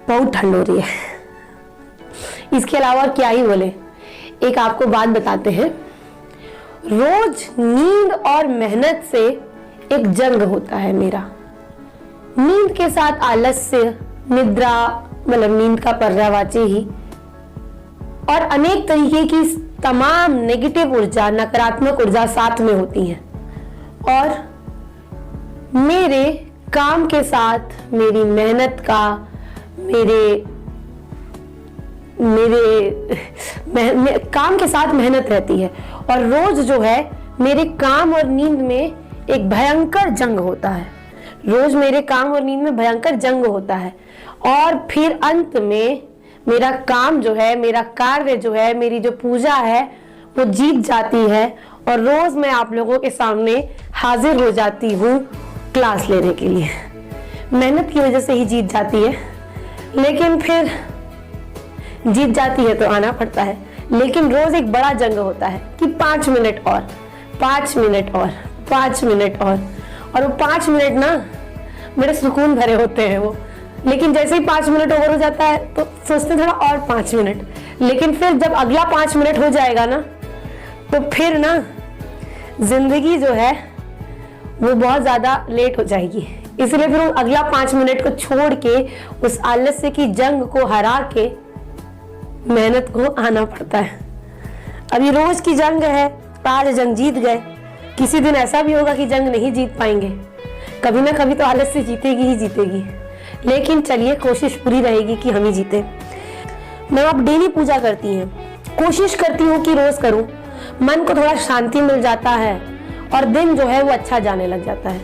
बहुत ठंड हो रही है। इसके अलावा क्या ही बोले। एक आपको बात बताते हैं, रोज नींद और मेहनत से एक जंग होता है मेरा। नींद के साथ आलस्य, निद्रा मतलब नींद का पर्यायवाची ही, और अनेक तरीके की तमाम नेगेटिव ऊर्जा, नकारात्मक ऊर्जा साथ में होती है। और मेरे काम के साथ मेरी मेहनत का, काम के साथ मेहनत रहती है। और रोज जो है मेरे काम और नींद में एक भयंकर जंग होता है। रोज मेरे काम और नींद में भयंकर जंग होता है। और फिर अंत में मेरा काम जो है, मेरा कार्य जो है, मेरी जो पूजा है वो जीत जाती है। और रोज मैं आप लोगों के सामने हाजिर हो जाती हूँ क्लास लेने के लिए। मेहनत की वजह से ही जीत जाती है, लेकिन फिर जीत जाती है तो आना पड़ता है। लेकिन रोज एक बड़ा जंग होता है कि 5 मिनट और, 5 मिनट और, 5 मिनट और वो 5 मिनट ना बड़े सुकून भरे होते हैं वो। लेकिन जैसे ही 5 मिनट ओवर हो जाता है तो सोचते थोड़ा और 5 मिनट, लेकिन फिर जब अगला 5 मिनट हो जाएगा ना तो फिर ना जिंदगी जो है वो बहुत ज्यादा लेट हो जाएगी। इसलिए फिर अगला 5 मिनट को छोड़ के, उस आलस्य की जंग को हरा के मेहनत को आना पड़ता है। अभी रोज की जंग है, आज जंग जीत गए, किसी दिन ऐसा भी होगा कि जंग नहीं जीत पाएंगे। कभी ना कभी तो आलस्य जीतेगी ही जीतेगी। लेकिन चलिए, कोशिश पूरी रहेगी कि हम ही जीते। मैं अब डेली पूजा करती हैं, कोशिश करती हूँ कि रोज करूँ। मन को थोड़ा शांति मिल जाता है और दिन जो है वो अच्छा जाने लग जाता है,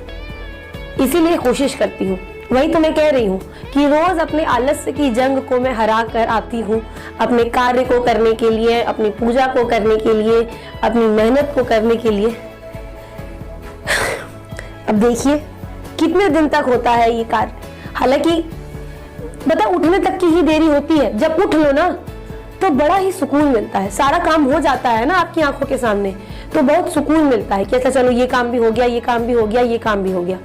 इसीलिए कोशिश करती हूँ। वही तो मैं कह रही हूँ कि रोज अपने आलस्य की जंग को मैं हरा कर आती हूँ, अपने कार्य को करने के लिए, अपनी पूजा को करने के लिए, अपनी मेहनत को करने के लिए। अब देखिए कितने दिन तक होता है ये कार्य। हालांकि बता, उठने तक की ही देरी होती है। जब उठ लो ना तो बड़ा ही सुकून मिलता है। सारा काम हो जाता है ना आपकी आंखों के सामने, तो बहुत सुकून मिलता है कि अच्छा चलो ये काम भी हो गया, ये काम भी हो गया, ये काम भी हो गया।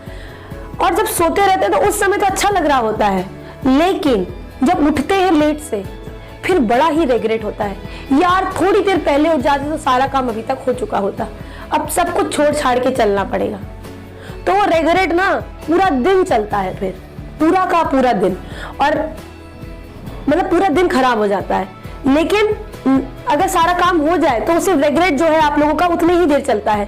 और जब सोते रहते हैं तो उस समय तो अच्छा लग रहा होता है, लेकिन जब उठते हैं लेट से फिर बड़ा ही रिग्रेट होता है, यार थोड़ी देर पहले उठ जाते तो सारा काम अभी तक हो चुका होता, अब सब कुछ छोड़ छाड़ के चलना पड़ेगा। तो वो रिग्रेट ना पूरा दिन चलता है, फिर पूरा का पूरा दिन, और मतलब पूरा दिन खराब हो जाता है। लेकिन अगर सारा काम हो जाए तो सिर्फ रिग्रेट जो है आप लोगों का उतने ही देर चलता है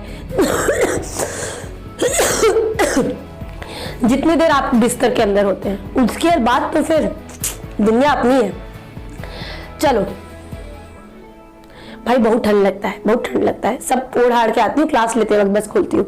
जितनी देर आप बिस्तर के अंदर होते हैं। उसके बाद तो फिर दुनिया अपनी है। चलो भाई, बहुत ठंड लगता है, बहुत ठंड लगता है। सब ओढ़ आड़ के आती हूँ, क्लास लेते वक्त बस खोलती हूँ।